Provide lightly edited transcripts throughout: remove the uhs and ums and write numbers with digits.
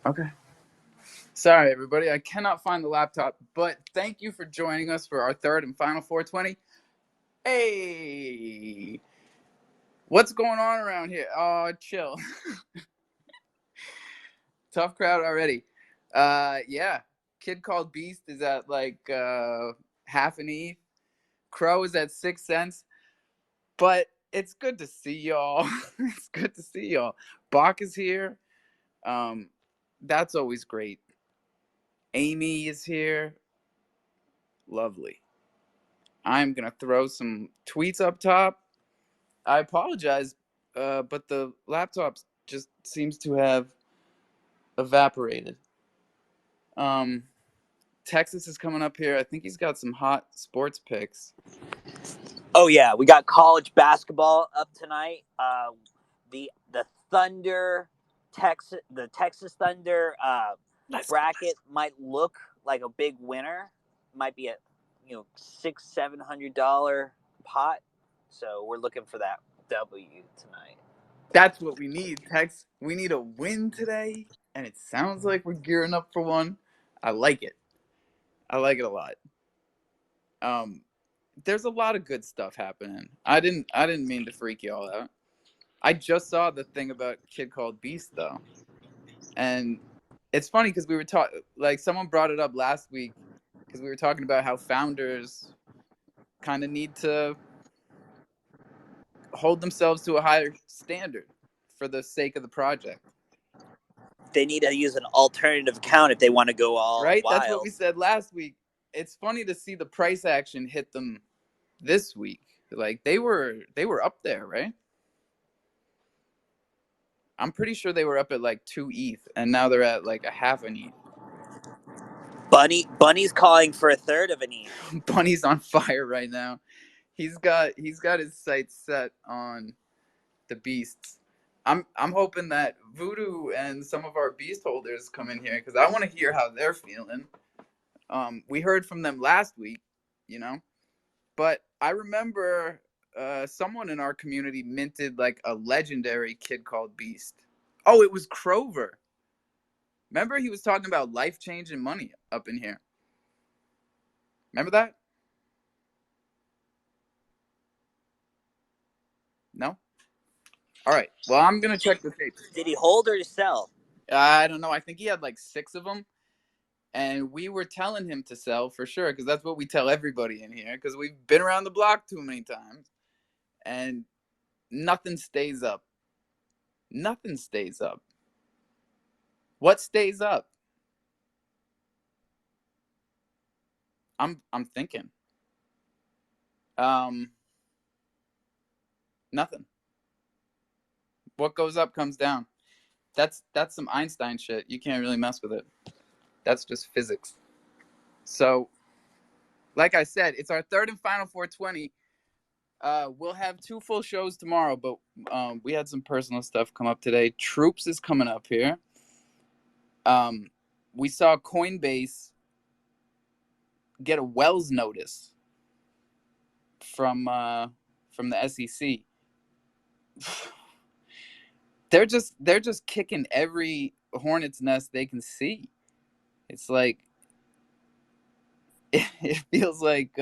Okay. Sorry, everybody. I cannot find the laptop, but thank you for joining us for our third and final 420. Hey, what's going on around here? Oh, chill. Tough crowd already. Yeah. Kid called Beast is at like half an E. Crow is at 6 cents. But it's good to see y'all. It's good to see y'all. Bach is here. Um, that's always great. Amy is here. Lovely. I'm gonna throw some tweets up top. I apologize, but the laptop just seems to have evaporated. Um, Texas is coming up here. I think he's got some hot sports picks. Oh yeah, we got college basketball up tonight. The Thunder, the Texas Thunder bracket might look like a big winner. Might be a $600-700 pot. So we're looking for that W tonight. That's what we need, Tex. We need a win today, and it sounds like we're gearing up for one. I like it. I like it a lot. Um, there's a lot of good stuff happening. I didn't mean to freak you all out. I just saw the thing about Kid Called Beast though, and it's funny because we were talking, like someone brought it up last week because we were talking about how founders kind of need to hold themselves to a higher standard for the sake of the project. They need to use an alternative account if they want to go all Right? That's what we wild. said last week. It's funny to see the price action hit them this week. Like they were up there, right? I'm pretty sure they were up at like 2 ETH and now they're at like a half an ETH. Bunny's calling for a third of an ETH. Bunny's on fire right now. He's got his sights set on the beasts. I'm hoping that Voodoo and some of our beast holders come in here because I want to hear how they're feeling. We heard from them last week, you know, but I remember someone in our community minted like a legendary Kid Called Beast. Oh, it was Crover. Remember he was talking about life changing money up in here. Remember that? No? All right. Well, I'm going to check the tapes. Did he hold or sell? I don't know. I think he had like 6 of them. And we were telling him to sell for sure because that's what we tell everybody in here because we've been around the block too many times. And nothing stays up. Nothing stays up. What stays up? I'm thinking. Nothing. What goes up comes down. That's some Einstein shit. You can't really mess with it. That's just physics. So, like I said, it's our third and final 420. We'll have 2 full shows tomorrow, but we had some personal stuff come up today. Troops is coming up here. We saw Coinbase get a Wells notice from the SEC. They're just kicking every hornet's nest they can see. It's like it feels like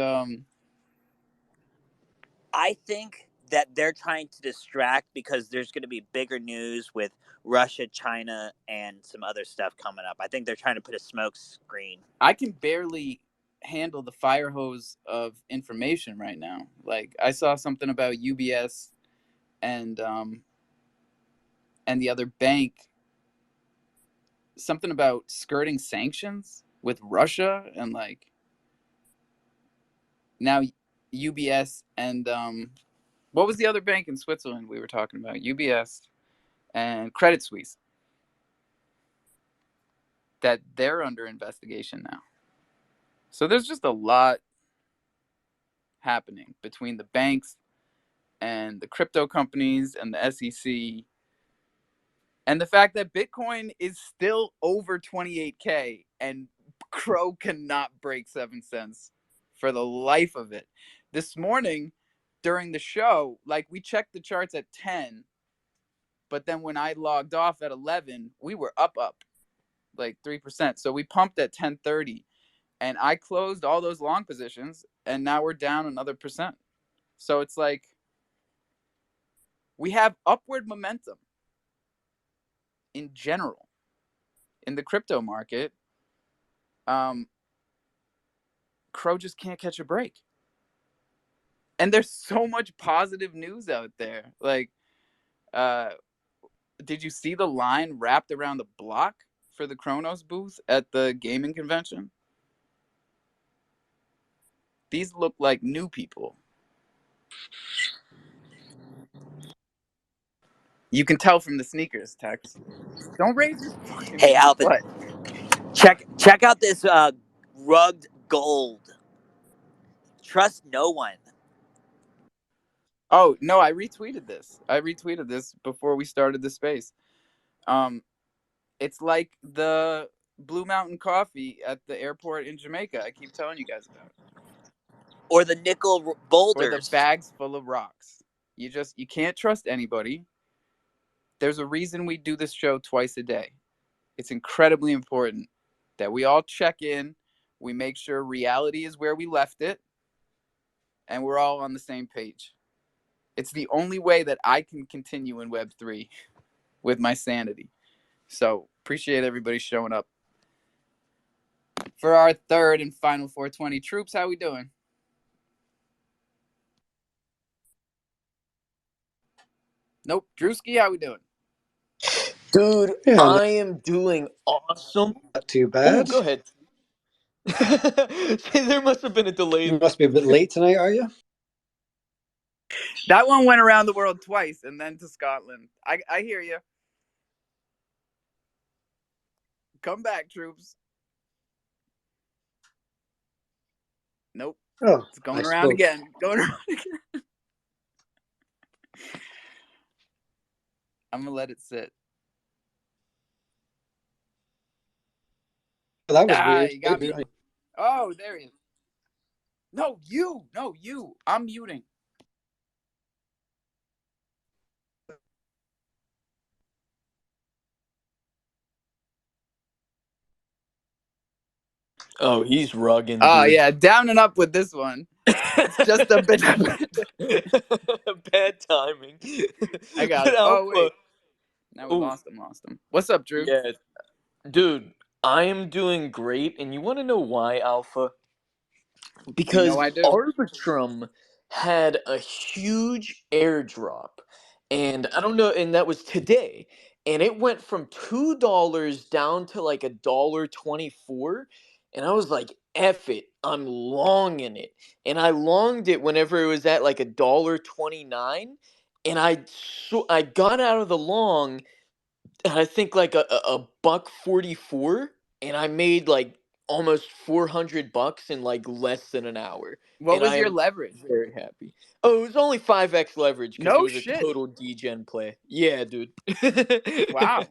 I think that they're trying to distract because there's going to be bigger news with Russia, China, and some other stuff coming up. I think they're trying to put a smoke screen. I can barely handle the fire hose of information right now. Like I saw something about UBS and the other bank, something about skirting sanctions with Russia, and like now UBS and what was the other bank in Switzerland we were talking about? UBS and Credit Suisse, that they're under investigation now. So there's just a lot happening between the banks and the crypto companies and the SEC, and the fact that Bitcoin is still over 28K and Crow cannot break 7 cents for the life of it. This morning during the show, like we checked the charts at 10, but then when I logged off at 11, we were up. like 3%. So we pumped at 1030, and I closed all those long positions, and now we're down another percent. So it's like we have upward momentum in general in the crypto market. Um, Crow just can't catch a break. And there's so much positive news out there. Like, uh, did you see the line wrapped around the block for the Kronos booth at the gaming convention? These look like new people. You can tell from the sneakers, Tex. Don't raise your Hey, fucking Alvin, butt. check out this rugged gold. Trust no one. Oh no, I retweeted this. I retweeted this before we started the space. Um, it's like the Blue Mountain Coffee at the airport in Jamaica. I keep telling you guys about, Or the nickel or the boulders. bags full of rocks. You can't trust anybody. There's a reason we do this show twice a day. It's incredibly important that we all check in. We make sure reality is where we left it, and we're all on the same page. It's the only way that I can continue in Web3 with my sanity. So appreciate everybody showing up for our third and final 420. Troops, how we doing? Nope. Drewski, how we doing? Dude, Yeah, I am doing awesome. not too Oh, bad. go ahead. There must have been a delay. You must be a bit late tonight, are you? That one went around the world twice and then to Scotland. I hear you. Come back, troops. Nope. Oh, It's I going around spoke. again. Going around again. I'm going to let it sit. That was Ah, weird. you got me. Oh, there he is. No, you. No, you. I'm muting. Oh, he's rugging, Oh, dude. yeah. Down and up with this one. It's just a bit. Bad timing. I got But it. Oh, Alpha, wait. Now we oh, lost him. Lost him. What's up, Drew? yeah. Dude, I am doing great, and you want to know why, Alpha? You know Because I do. Arbitrum had a huge airdrop, and I don't know, and that was today, and it went from $2 down to like $1.24, and I was like, "F it, I'm longing it," and I longed it whenever it was at like $1.29, and I got out of the long and I think like a buck 44, and I made like almost 400 bucks in like less than an hour, What and was I your am leverage? very happy. Oh, it was only 5x leverage because it No was a shit. total degen play. Yeah, dude. Wow.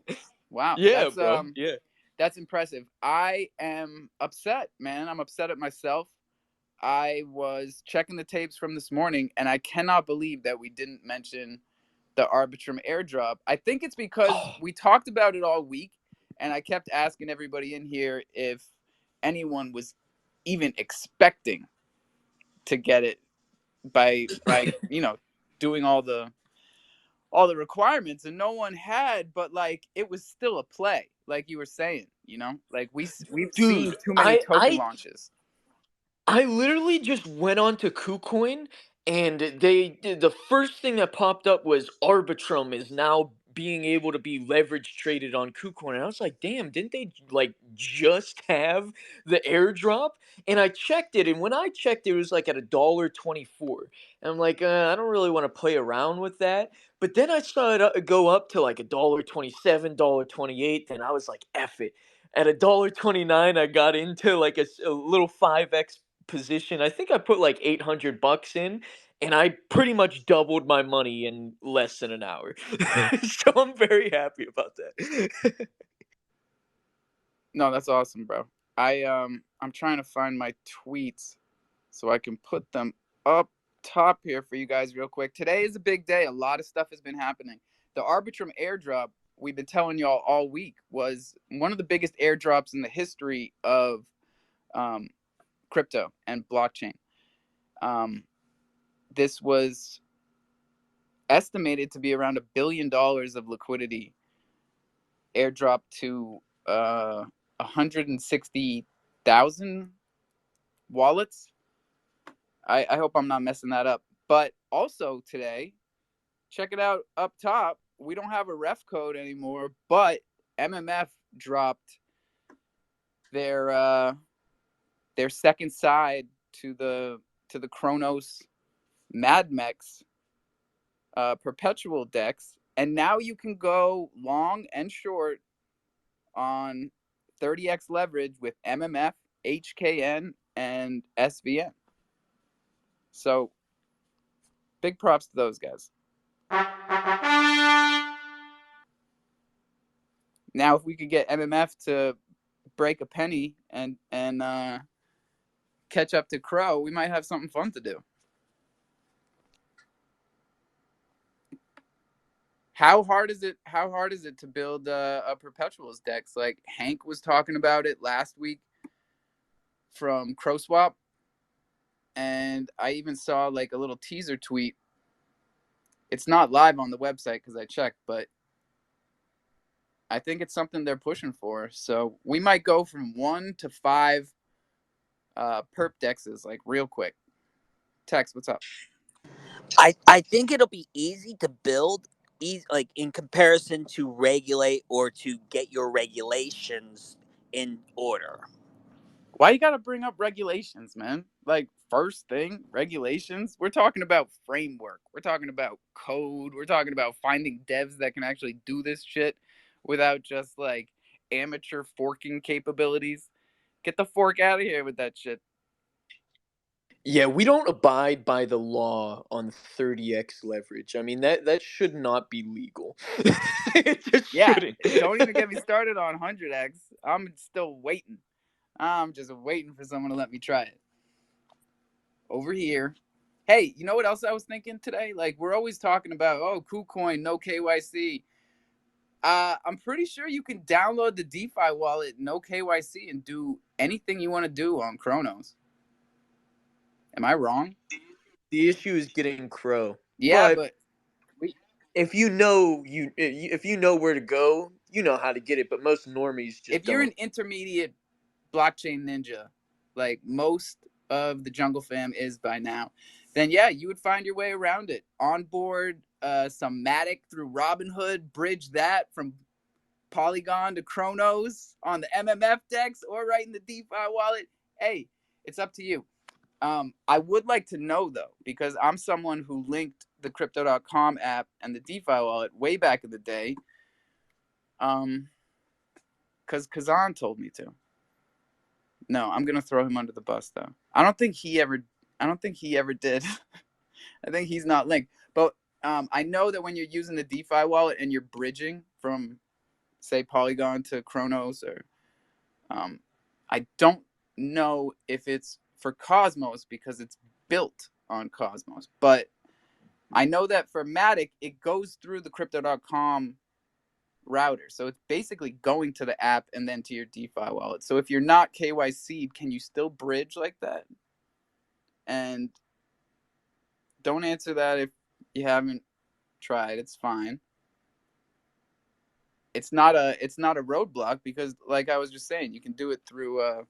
Wow. Yeah, bro. Yeah. That's impressive. I am upset, man. I'm upset at myself. I was checking the tapes from this morning, and I cannot believe that we didn't mention the Arbitrum airdrop. I think it's because we talked about it all week, and I kept asking everybody in here if anyone was even expecting to get it by doing all the requirements, and no one had, but like it was still a play, like you were saying, like we've seen Dude, too many I token I launches. I literally just went on to KuCoin, and the first thing that popped up was Arbitrum is now being able to be leverage traded on KuCoin. And I was like, damn, didn't they like just have the airdrop? And I checked it, and when I checked it was like at $1.24. And I'm like, I don't really want to play around with that. But then I saw it go up to like $1.27, $1.28, and I was like, F it. At $1.29, I got into like a little 5x position. I think I put like 800 bucks in, and I pretty much doubled my money in less than an hour. So I'm very happy about that. No, that's awesome, bro. I'm trying to find my tweets so I can put them up top here for you guys real quick. Today is a big day. A lot of stuff has been happening. The Arbitrum airdrop we've been telling y'all all week was one of the biggest airdrops in the history of crypto and blockchain. This was estimated to be around $1 billion of liquidity airdrop to 160,000 wallets. I hope I'm not messing that up. But also today, check it out up top. We don't have a ref code anymore, but MMF dropped their second side to the Kronos MadMex perpetual decks, and now you can go long and short on 30x leverage with MMF, HKN, and SVN. So big props to those guys. Now, if we could get MMF to break a penny and catch up to Crow, we might have something fun to do. How hard is it to build a perpetuals decks? Like Hank was talking about it last week from crofam, and I even saw like a little teaser tweet. It's not live on the website because I checked, but I think it's something they're pushing for. So we might go from 1 to 5 perp dexes like real quick. Tex, what's up? I think it'll be easy to build, like in comparison to regulate or to get your regulations in order. Why you gotta bring up regulations, man? Like first thing, regulations. We're talking about framework. We're talking about code. We're talking about finding devs that can actually do this shit without just like amateur forking capabilities. Get the fork out of here with that shit. Yeah, we don't abide by the law on 30x leverage. I mean, that should not be legal. It just Yeah, shouldn't. don't even get me started on 100x. I'm still waiting. I'm just waiting for someone to let me try it. Over here. Hey, you know what else I was thinking today? Like, we're always talking about, oh, KuCoin, no KYC. I'm pretty sure you can download the DeFi wallet, no KYC, and do anything you want to do on Kronos. Am I wrong? The issue is getting Crow. Yeah, But but if you know where to go, you know how to get it. But most normies just if you're don't. an intermediate blockchain ninja, like most of the jungle fam is by now, then yeah, you would find your way around it. Onboard some Matic through Robinhood, bridge that from Polygon to Kronos on the MMF decks or right in the DeFi wallet. Hey, it's up to you. I would like to know though, because I'm someone who linked the crypto.com app and the DeFi wallet way back in the day. Because Kazan told me to. No, I'm gonna throw him under the bus though. I don't think he ever did. I think he's not linked. But I know that when you're using the DeFi wallet and you're bridging from, say, Polygon to Kronos, or I don't know if it's for Cosmos because it's built on Cosmos. But I know that for Matic, it goes through the Crypto.com router. So it's basically going to the app and then to your DeFi wallet. So if you're not KYC'd, can you still bridge like that? And don't answer that if you haven't tried. It's fine. It's not a roadblock because, like I was just saying, you can do it through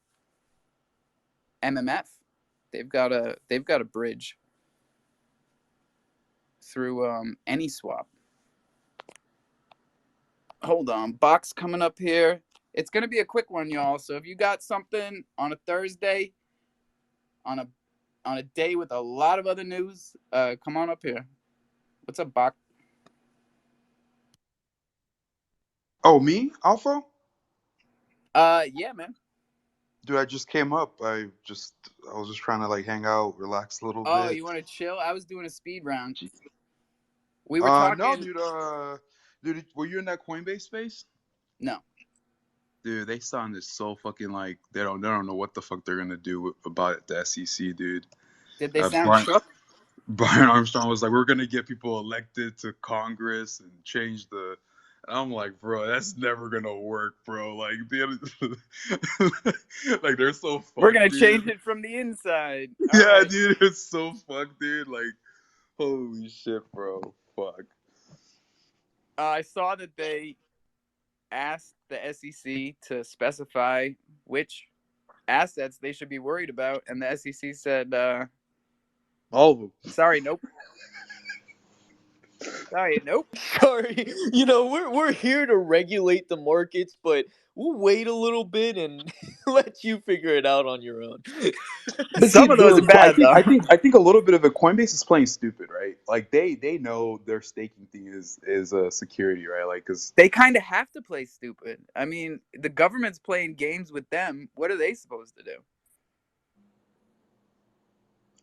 MMF. They've got a bridge through any swap. Hold on, box coming up here. It's gonna be a quick one, y'all. So if you got something on a Thursday, on a day with a lot of other news, come on up here. What's up, Bach? Oh, me, Alpha? Yeah, man. Dude, I just came up. I was just trying to like hang out, relax a little Oh, bit. you want to chill? I was doing a speed round. We were No, talking. dude. Dude, were you in that Coinbase space? No. Dude, they sounded so fucking like they don't know what the fuck they're gonna do about it. The SEC, dude. Did they sound Brian, shook? Brian Armstrong was like, we're gonna get people elected to Congress and change the I'm like, bro, that's never gonna work, bro. Like, like they're so We're fucked, gonna change dude. it from the inside. All Yeah, right. dude, it's so fucked, dude. Like, holy shit, bro. Fuck. I saw that they asked the SEC to specify which assets they should be worried about, and the SEC said, All of them. "Sorry, nope. Sorry, nope." Sorry, we're here to regulate the markets, but we'll wait a little bit and let you figure it out on your own. But see, Some of those are I bad think though. I think I think a little bit of it. Coinbase is playing stupid, right? Like they know their staking thing is a security, right? Like because They kind of have to play stupid. I mean, the government's playing games with them. What are they supposed to do?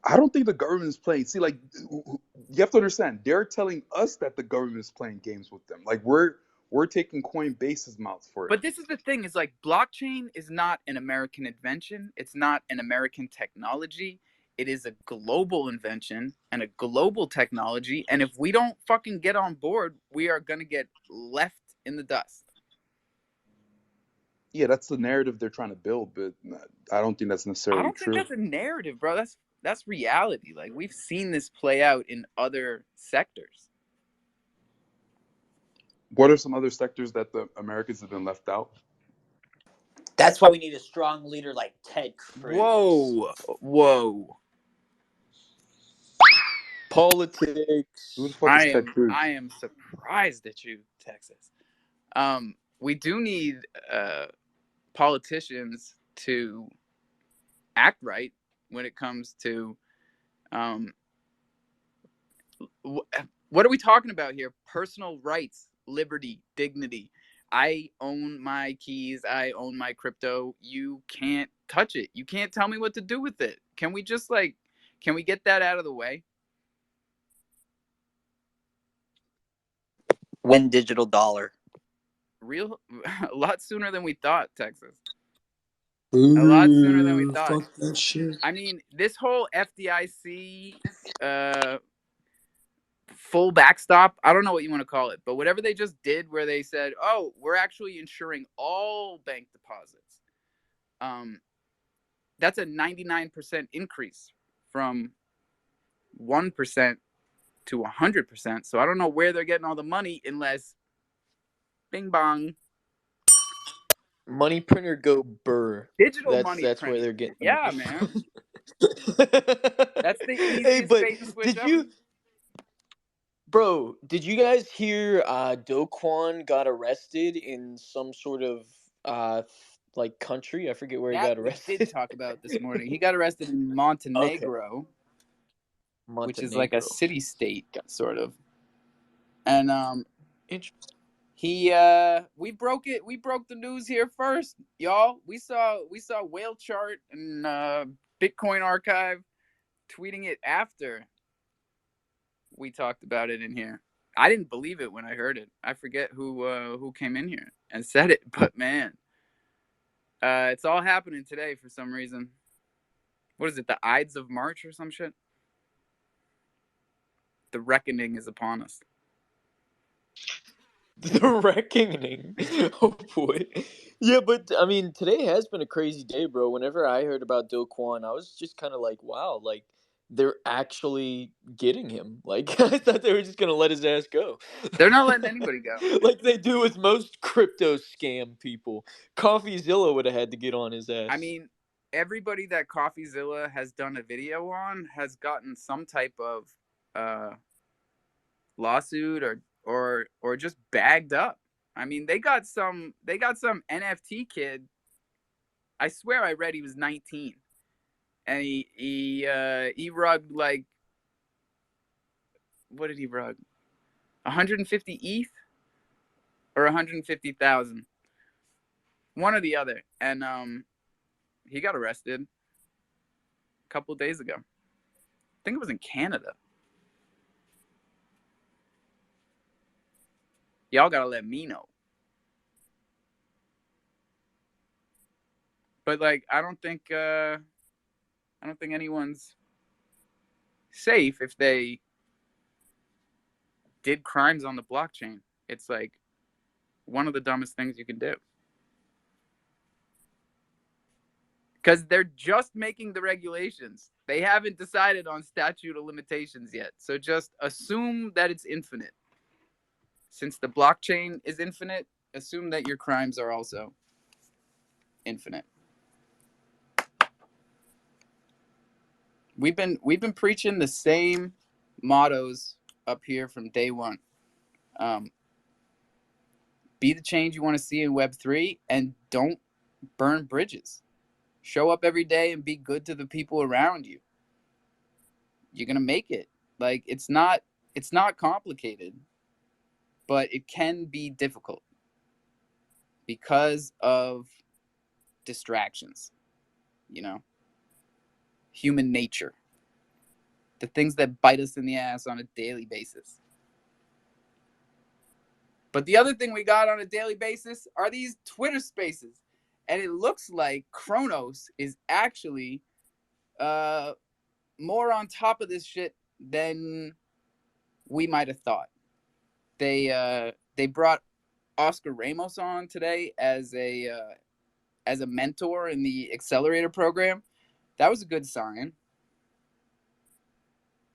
I don't think the government is playing. See, like you have to understand, they're telling us that the government is playing games with them. Like we're taking Coinbase's mouth for it. But this is the thing: is like blockchain is not an American invention. It's not an American technology. It is a global invention and a global technology. And if we don't fucking get on board, we are gonna get left in the dust. Yeah, that's the narrative they're trying to build, but I don't think that's I necessarily don't think true. that's a narrative, bro. That's reality. Like we've seen this play out in other sectors. What are some other sectors that the Americans have been left out? That's why we need a strong leader like Ted Cruz. Whoa. Politics. Who the fuck is Ted I Cruz? am surprised at you, Texas. We do need politicians to act right when it comes to um, what are we talking about here? Personal rights, liberty, dignity. I own my keys. I own my crypto. You can't touch it. You can't tell me what to do with it. Can we just can we get that out of the way? Win digital dollar. A lot sooner than we thought, Texas. A lot sooner than we Ooh, thought. fuck that shit. I mean, this whole FDIC full backstop, I don't know what you want to call it, but whatever they just did where they said, "Oh, we're actually insuring all bank deposits." That's a 99% increase from 1% to 100%. So I don't know where they're getting all the money unless bing bong Money printer go burr. digital That's money that's where printing. they're getting the Yeah, money man. from. That's the Hey, easiest but bait and switch did ever. you, bro? Did you guys hear Do Kwon got arrested in some sort of like country? I forget where he That got we did arrested. talk about this morning. He got arrested in Okay, Montenegro, which is like a Montenegro. city state sort of. And Interesting. he we broke it. We broke the news here first, y'all. We saw Whale Chart and Bitcoin Archive tweeting it after we talked about it in here. I didn't believe it when I heard it. I forget who came in here and said it, but man, it's all happening today for some reason. What is it? The Ides of March or some shit? The reckoning is upon us. The reckoning. Oh boy. Yeah, but I mean, today has been a crazy day, bro. Whenever I heard about Do Kwon, I was just kind of like, wow, like they're actually getting him. Like I thought they were just gonna let his ass go, They're not letting anybody go. like they do with most crypto scam people. CoffeeZilla would have had to get on his I ass. mean, everybody that CoffeeZilla has done a video on has gotten some type of uh, lawsuit or just bagged up. I mean, they got some NFT kid. I swear I read he was 19, and he rugged like, what did he rug? 150 ETH or 150,000, one or the other, and he got arrested a couple of days ago. I think it was in Canada. Y'all gotta let me know. But like, I don't think anyone's safe if they did crimes on the blockchain. It's like one of the dumbest things you can do. Because they're just making the regulations. They haven't decided on statute of limitations yet. So just assume that it's infinite. Since the blockchain is infinite, assume that your crimes are also infinite. We've been preaching the same mottos up here from day one. Be the change you want to see in Web3, and don't burn bridges. Show up every day and be good to the people around you. You're gonna make it. Like, it's not complicated, but it can be difficult because of distractions, human nature, the things that bite us in the ass on a daily basis. But the other thing we got on a daily basis are these Twitter spaces. And it looks like Kronos is actually more on top of this shit than we might have thought. They brought Oscar Ramos on today as a mentor in the accelerator program. That was a good sign.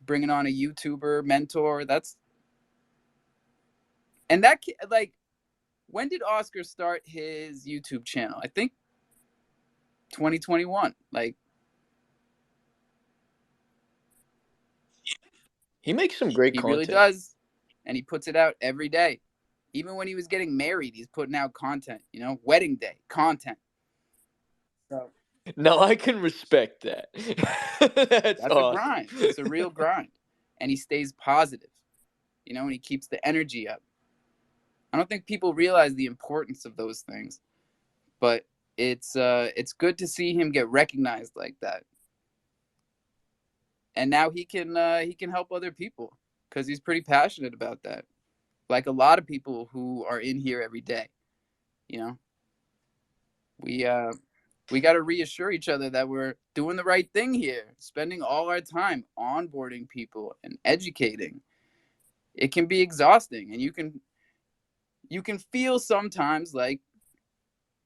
Bringing on a YouTuber mentor, like, when did Oscar start his YouTube channel? I think 2021. Like, He makes some great he content. really does, and he puts it out every day. Even when he was getting married, he's putting out content. Wedding day content. So Now I can respect that. That's a awesome. grind. It's a real grind, and he stays positive. And he keeps the energy up. I don't think people realize the importance of those things, but it's good to see him get recognized like that. And now he can help other people because he's pretty passionate about that. Like a lot of people who are in here every day, we got to reassure each other that we're doing the right thing here, spending all our time onboarding people and educating. It can be exhausting, and you can feel sometimes like,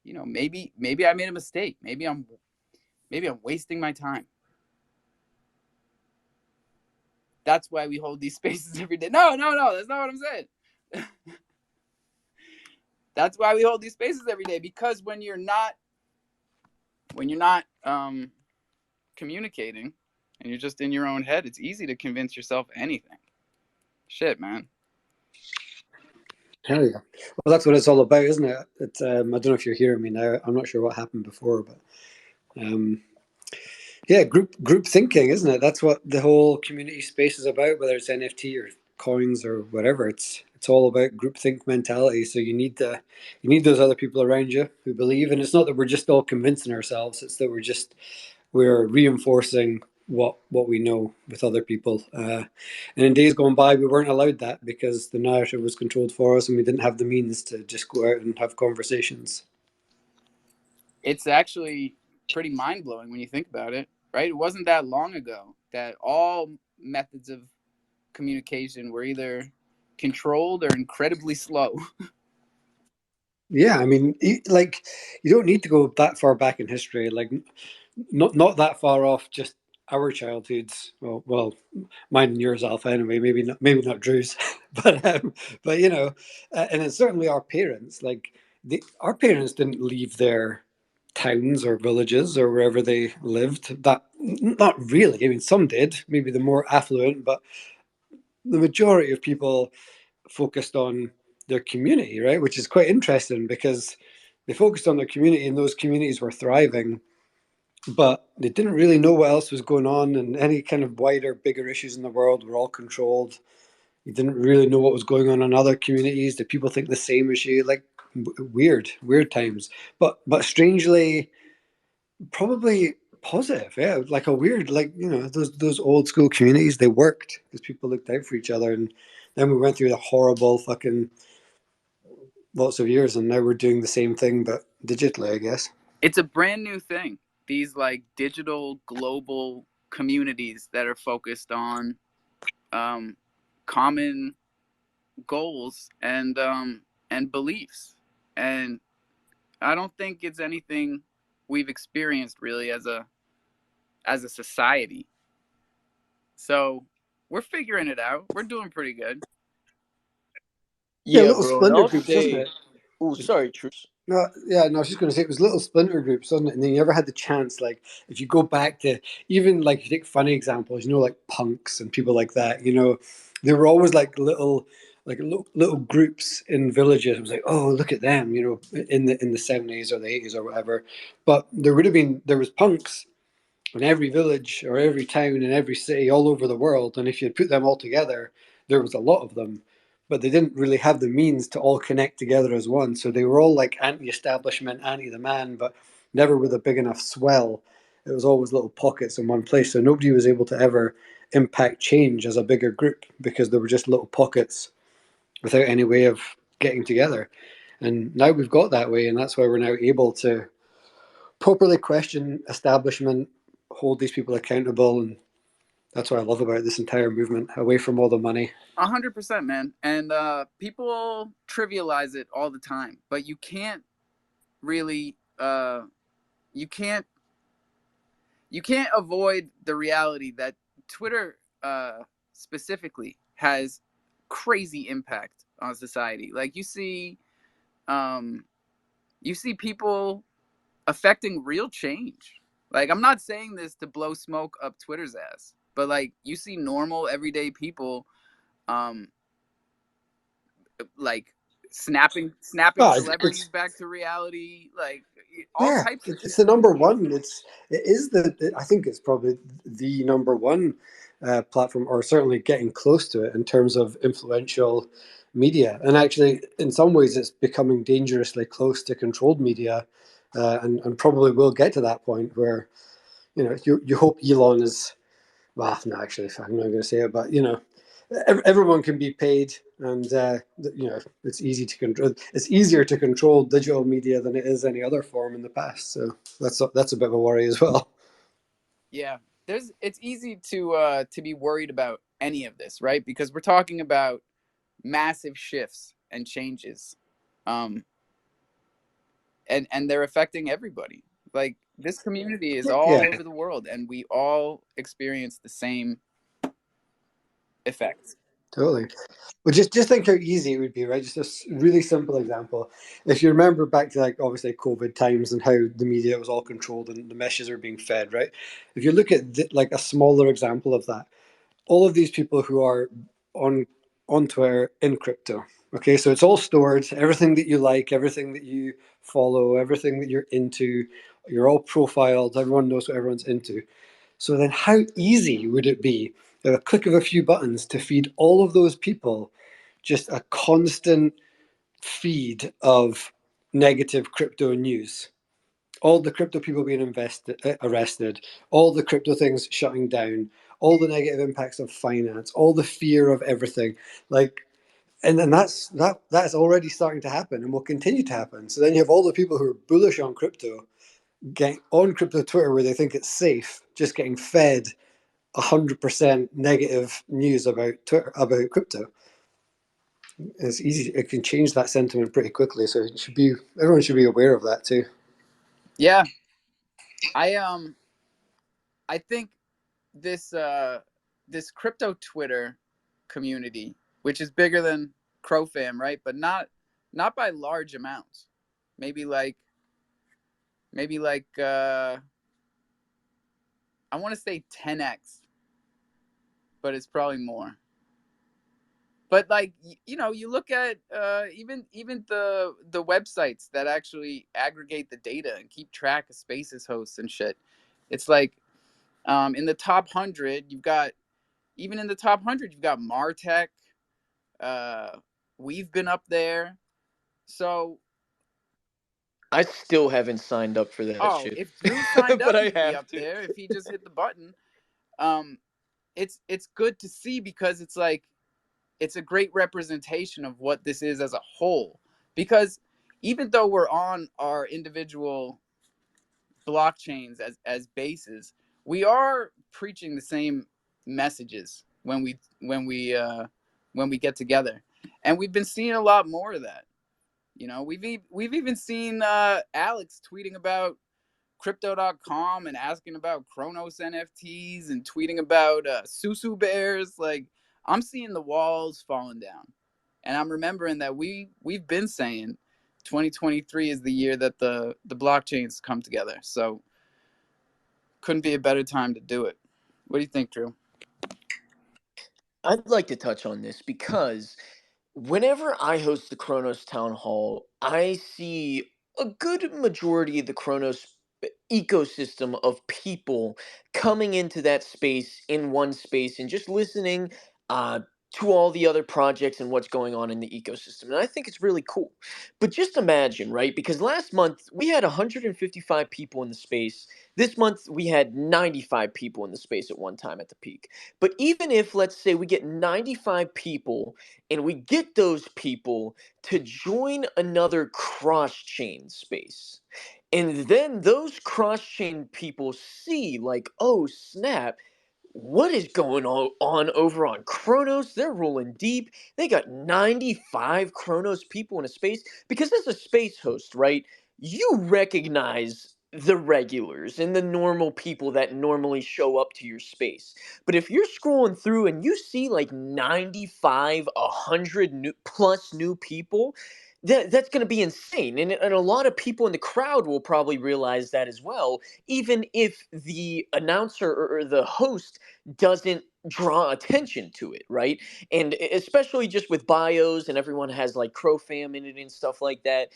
maybe I made a mistake. Maybe I'm wasting my time. That's why we hold these spaces every day. No, that's not what I'm saying. That's why we hold these spaces every day, because when you're not communicating and you're just in your own head, it's easy to convince yourself anything. Shit, man. Hell yeah. Well, that's what it's all about, isn't it? I don't know if you're hearing me now. I'm not sure what happened before, but yeah, group thinking, isn't it? That's what the whole community space is about, whether it's NFT or coins or whatever. It's all about groupthink mentality. So you need those other people around you who believe, and it's not that we're just all convincing ourselves. It's that we're reinforcing what we know with other people. And in days gone by, we weren't allowed that because the narrative was controlled for us, and we didn't have the means to just go out and have conversations. It's actually pretty mind-blowing when you think about it, right? It wasn't that long ago that all methods of communication were either controlled or incredibly slow. Yeah, I mean, like, you don't need to go that far back in history. Like, not that far off. Just our childhoods. Well, mine and yours, Alpha. Anyway, maybe not Drew's, but and it's certainly our parents. Like, our parents didn't leave their towns or villages or wherever they lived. That not really. I mean, some did. Maybe the more affluent, but the majority of people focused on their community, right? Which is quite interesting because they focused on their community and those communities were thriving, but they didn't really know what else was going on, and any kind of wider, bigger issues in the world were all controlled. You didn't really know what was going on in other communities. Did people think the same as you? Like, weird times, but strangely, probably positive. Yeah, like a weird, like, those old school communities, they worked because people looked out for each other, and then we went through the horrible fucking lots of years, and now we're doing the same thing but digitally, I guess. It's a brand new thing. These like digital global communities that are focused on common goals and beliefs. and I don't think it's anything we've experienced really as a society. So we're figuring it out. We're doing pretty good. Yeah, Yeah, little bro, and splinter I'll groups, wasn't say, it? oh, sorry, Troops. No, yeah, no, I was just going to say it was little splinter groups, wasn't it? And then you ever had the chance, like, if you go back to even like you take funny examples, like punks and people like that, they were always like little groups in villages. It was like, oh, look at them, in the 70s or the 80s or whatever. But there was punks in every village or every town in every city all over the world. And if you put them all together, there was a lot of them. But they didn't really have the means to all connect together as one. So they were all like anti-establishment, anti the man, but never with a big enough swell. It was always little pockets in one place. So nobody was able to ever impact change as a bigger group because there were just little pockets without any way of getting together. And now we've got that way, and that's why we're now able to properly question establishment, hold these people accountable, and that's what I love about this entire movement. Away from all the money. 100%, man. And people trivialize it all the time, but you can't really you can't avoid the reality that Twitter specifically has crazy impact on society. Like um, you see people affecting real change. Like, I'm not saying this to blow smoke up Twitter's ass, but like you see normal everyday people, um, like snapping Oh, celebrities back to reality, like all yeah, types of it's shit. the number one. I think it's probably the number one platform, or certainly getting close to it in terms of influential media. And actually, in some ways, it's becoming dangerously close to controlled media, and probably will get to that point where you hope Elon is. Well, no, actually, I'm not going to say it, but everyone can be paid, and it's easy to control. It's easier to control digital media than it is any other form in the past. So that's a bit of a worry as well. Yeah, it's easy to be worried about any of this, right? Because we're talking about massive shifts and changes, um, and they're affecting everybody. Like, this community is all Yeah, over the world, and we all experience the same effects. totally. But just think how easy it would be, right? Just a really simple example. If you remember back to, like, obviously COVID times and how the media was all controlled and the messages are being fed, right? If you look at like a smaller example of that, all of these people who are on on Twitter in crypto. Okay, so it's all stored. Everything that you like, everything that you follow, everything that you're into, you're all profiled. Everyone knows what everyone's into. So then, how easy would it be, at a click of a few buttons, to feed all of those people just a constant feed of negative crypto news? All the crypto people being arrested, all the crypto things shutting down, all the negative impacts of finance, all the fear of everything, like, and that's already starting to happen and will continue to happen. So then you have all the people who are bullish on crypto getting on crypto Twitter where they think it's safe, just getting fed 100% negative news about Twitter, about crypto. It's easy; it can change that sentiment pretty quickly. So everyone should be aware of that too. Yeah, I I think this this crypto Twitter community, which is bigger than crofam, right? But not by large amounts. Maybe like maybe like I want to say 10x, but it's probably more. But like, you look at even the websites that actually aggregate the data and keep track of spaces hosts and shit. It's like, in the top 100 you've got, even in the top 100 you've got Martech. uh we've been up there. So, I still haven't signed up for that oh, shit, if Drew signed but up I he'd be have up to. there if he just hit the button. um it's good to see, because it's like, it's a great representation of what this is as a whole. Because even though we're on our individual blockchains as bases, we are preaching the same messages when we get together, and we've been seeing a lot more of that. You know, we've even seen Alex tweeting about crypto.com and asking about Chronos NFTs and tweeting about Susu bears. Like, I'm seeing the walls falling down. And I'm remembering that we've been saying 2023 is the year that the blockchains come together. So couldn't be a better time to do it. What do you think, Drew? I'd like to touch on this because whenever I host the Kronos Town Hall, I see a good majority of the Kronos ecosystem of people coming into that space in one space and just listening uh, to all the other projects and what's going on in the ecosystem. And I think it's really cool. But just imagine, right? Because last month we had 155 people in the space. This month we had 95 people in the space at one time at the peak. But even if, let's say, we get 95 people and we get those people to join another cross chain space. And then those cross chain people see, like, oh snap, what is going on over on Kronos? They're rolling deep. They got 95 Kronos people in a space. Because as a space host, right, you recognize the regulars and the normal people that normally show up to your space. But if you're scrolling through and you see like 95, 100 plus new people, that's going to be insane. And a lot of people in the crowd will probably realize that as well, even if the announcer or the host doesn't draw attention to it, right? And especially just with bios and everyone has like crofam in it and stuff like that.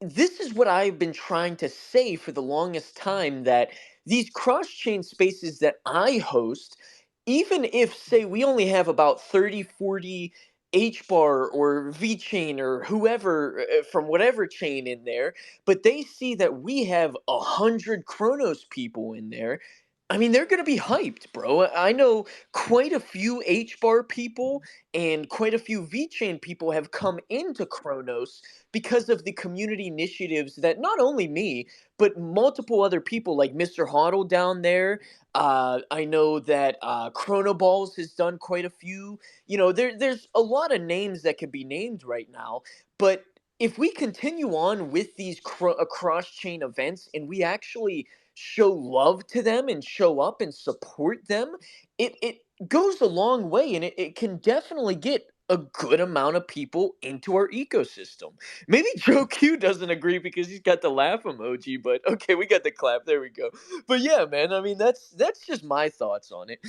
This is what I've been trying to say for the longest time, that these cross chain spaces that I host, even if, say, we only have about 30, 40 HBAR or VChain or whoever from whatever chain in there, but they see that we have 100 Chronos people in there. I mean, they're going to be hyped, bro. I know quite a few HBAR people and quite a few VChain people have come into Chronos because of the community initiatives that not only me, but multiple other people like Mr. Hoddle down there. I know that Chronoballs has done quite a few. You know, there's a lot of names that could be named right now. But if we continue on with these cross-chain events and we actually show love to them and show up and support them, it goes a long way, and it can definitely get a good amount of people into our ecosystem. Maybe Joe Q doesn't agree because he's got the laugh emoji, but okay, we got the clap. There we go. But yeah, man, I mean that's just my thoughts on it.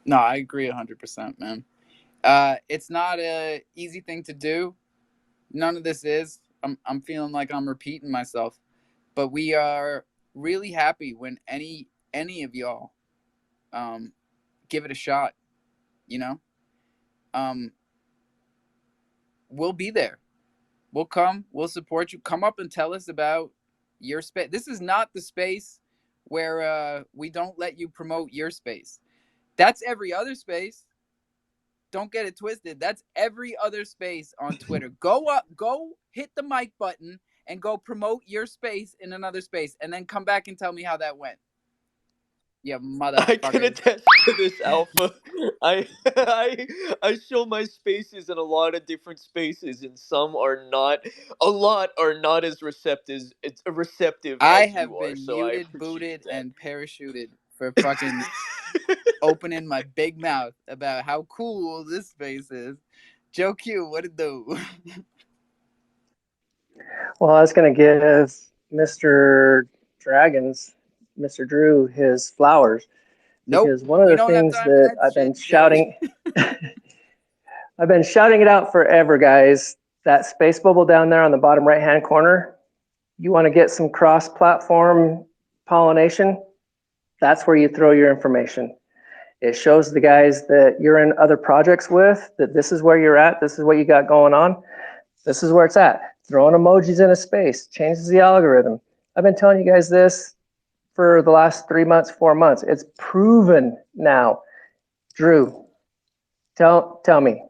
No, I agree 100%, man. It's not a easy thing to do. None of this is. I'm feeling like I'm repeating myself, but we are really happy when any of y'all give it a shot. You know, um, we'll be there. We'll come. We'll support you. Come up and tell us about your space. This is not the space where we don't let you promote your space. That's every other space. Don't get it twisted. That's every other space on Twitter. Go up, go hit the mic button and go promote your space in another space and then come back and tell me how that went. You I can motherfuckers. attest to this, Alpha. I I I show my spaces in a lot of different spaces, and some are not. A lot are not as receptive I as you have are. been So I muted, appreciate booted, that. and parachuted for fucking opening my big mouth about how cool this space is. Joe Q, what it do? Well, I was going to give Mr. Dragons, Mr. Drew, his flowers Nope, because one of we the don't have things time for that that I've been shit, Joey. shouting, I've been shouting it out forever, guys. That space bubble down there on the bottom right-hand corner, you want to get some cross-platform pollination, that's where you throw your information. It shows the guys that you're in other projects with that this is where you're at, this is what you got going on, this is where it's at. Throwing emojis in a space changes the algorithm. I've been telling you guys this for the last 3 months, 4 months. It's proven now. Drew, tell me,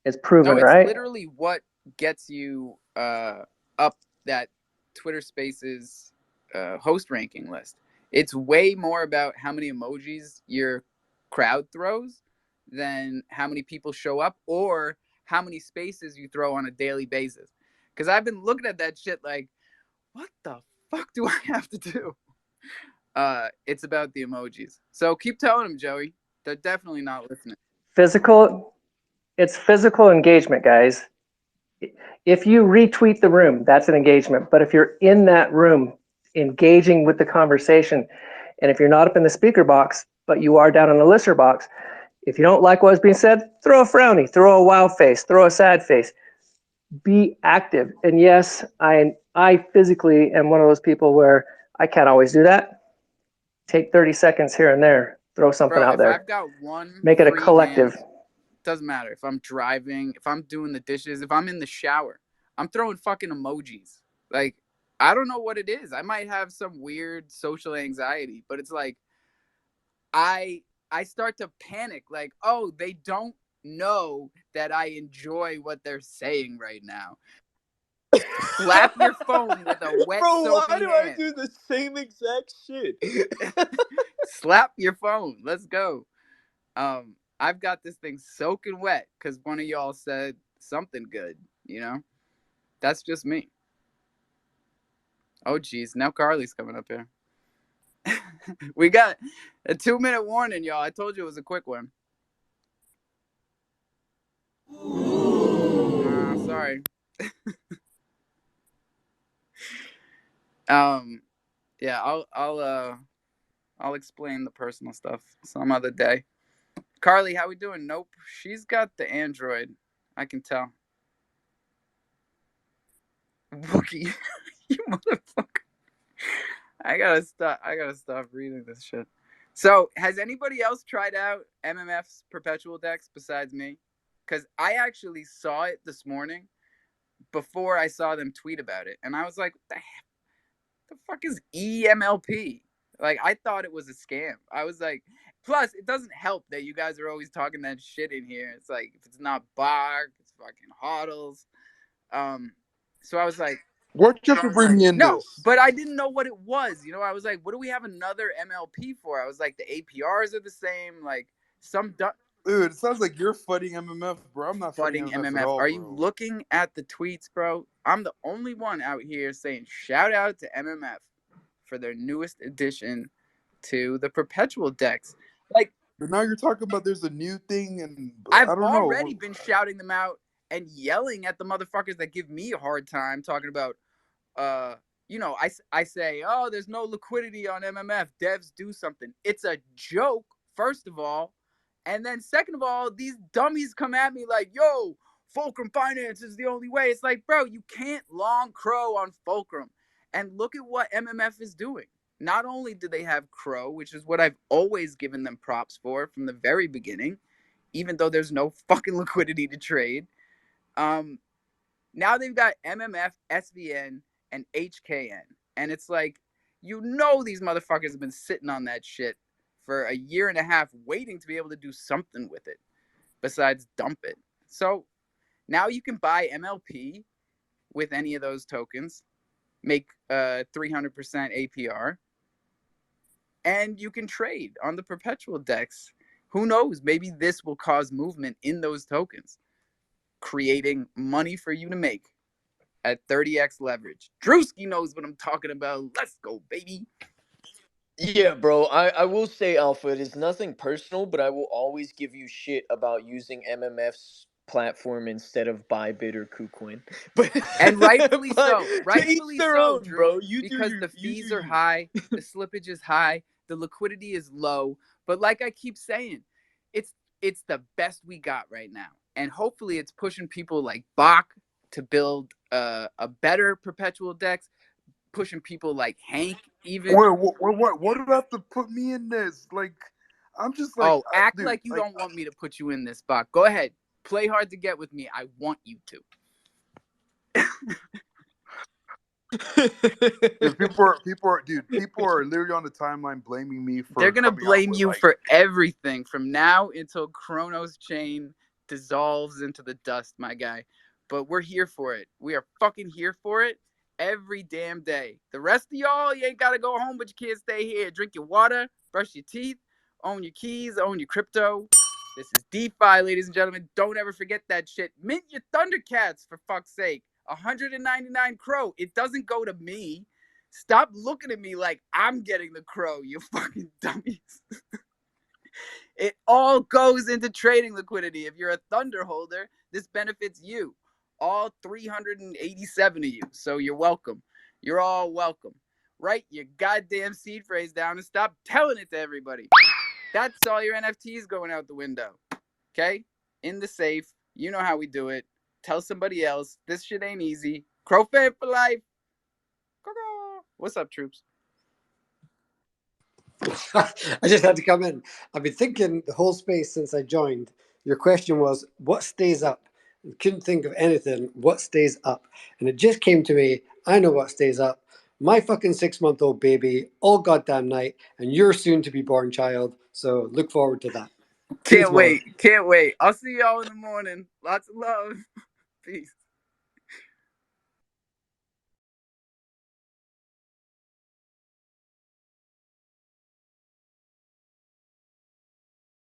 it's No, proven, it's right? literally what gets you up that Twitter Spaces host ranking list. It's way more about how many emojis your crowd throws than how many people show up or how many spaces you throw on a daily basis. Because I've been looking at that shit like, what the fuck do I have to do? It's about the emojis. So keep telling them, Joey. They're definitely not listening. It's physical engagement, guys. If you retweet the room, that's an engagement. But if you're in that room engaging with the conversation, and if you're not up in the speaker box, but you are down in the listener box, if you don't like what's being said, throw a frowny, throw a wow face, throw a sad face. Be active. And yes, I physically am one of those people where I can't always do that. Take 30 seconds here and there, throw something Bro, out if there. I've got one Make it a free hand, collective. doesn't matter. If I'm driving, if I'm doing the dishes, if I'm in the shower, I'm throwing fucking emojis. Like, I don't know what it is. I might have some weird social anxiety, but it's like I start to panic. Like, oh, they don't know that I enjoy what they're saying right now. Slap your phone with a wet, Bro, why soapy do I hand. do the same exact shit? Slap your phone. Let's go. I've got this thing soaking wet because one of y'all said something good, you know? That's just me. Oh, geez. Now Carly's coming up here. We got a 2-minute warning, y'all. I told you it was a quick one. Sorry. Yeah, I'll explain the personal stuff some other day. Carly, how we doing? Nope. She's got the Android. I can tell. Wookie, you motherfucker. I gotta stop reading this shit. So, has anybody else tried out MMF's perpetual decks besides me? Because I actually saw it this morning before I saw them tweet about it, and I was like, "What the fuck is EMLP?" Like, I thought it was a scam. I was like, plus, it doesn't help that you guys are always talking that shit in here. It's like, if it's not Bark, it's fucking Hodls. So I was like, Why'd you have to bring me in no, this? but I didn't know what it was. You know, I was like, what do we have another MLP for? I was like, the APRs are the same. Like, some Dude, it sounds like you're fighting MMF, bro. I'm not fighting fighting MMF at MMF. all, Are you bro. looking at the tweets, bro? I'm the only one out here saying shout out to MMF for their newest addition to the perpetual decks. Like, But now you're talking about there's a new thing, and I've I don't already know. been shouting them out and yelling at the motherfuckers that give me a hard time talking about you know, I say, oh, there's no liquidity on MMF. Devs do something. It's a joke, first of all. And then second of all, these dummies come at me like, yo, Fulcrum Finance is the only way. It's like, bro, you can't long crow on Fulcrum. And look at what MMF is doing. Not only do they have Crow, which is what I've always given them props for from the very beginning, even though there's no fucking liquidity to trade. Now they've got MMF, SVN, and HKN. And it's like, you know, these motherfuckers have been sitting on that shit for a year and a half waiting to be able to do something with it besides dump it. So now you can buy MLP with any of those tokens, make 300% APR, and you can trade on the perpetual decks. Who knows? Maybe this will cause movement in those tokens, creating money for you to make at 30x leverage. Drewski knows what I'm talking about. Let's go, baby. Yeah, bro. I will say, Alpha, it is nothing personal, but I will always give you shit about using MMF's platform instead of Bybit or KuCoin. But And rightfully but so. to each Rightfully their so, own, Drew. bro. You do Because your the you do fees are you. high, the slippage is high, the liquidity is low. But like I keep saying, it's the best we got right now. And hopefully it's pushing people like Bach to build a better perpetual decks, pushing people like Hank even. Wait, what did I have to put me in this? Like, I'm just like, Oh, act dude, like you like, don't want me to put you in this, Bach. Go ahead. Play hard to get with me. I want you to. dude, people are literally on the timeline blaming me They're for gonna coming out blame with you like, for everything from now until Chronos chain dissolves into the dust, my guy. But we're here for it. We are fucking here for it every damn day. The rest of y'all, you ain't gotta go home, but you can't stay here. Drink your water, brush your teeth, own your keys, own your crypto. This is DeFi, ladies and gentlemen. Don't ever forget that shit. Mint your Thundercats, for fuck's sake. 199 crow. It doesn't go to me. Stop looking at me like I'm getting the crow, you fucking dummies. It all goes into trading liquidity. If you're a Thunder holder, this benefits you. All 387 of you. So you're welcome. You're all welcome. Write your goddamn seed phrase down and stop telling it to everybody. That's all your NFTs going out the window. Okay? In the safe. You know how we do it. Tell somebody else. This shit ain't easy. Crofam for life. What's up, troops? I just had to come in. I've been thinking the whole space since I joined. Your question was, what stays up? I couldn't think of anything. What stays up? And it just came to me. I know what stays up. My fucking 6-month-old baby, all goddamn night, and your soon-to-be-born child. So look forward to that. Can't wait. Can't wait. I'll see y'all in the morning. Lots of love. Peace.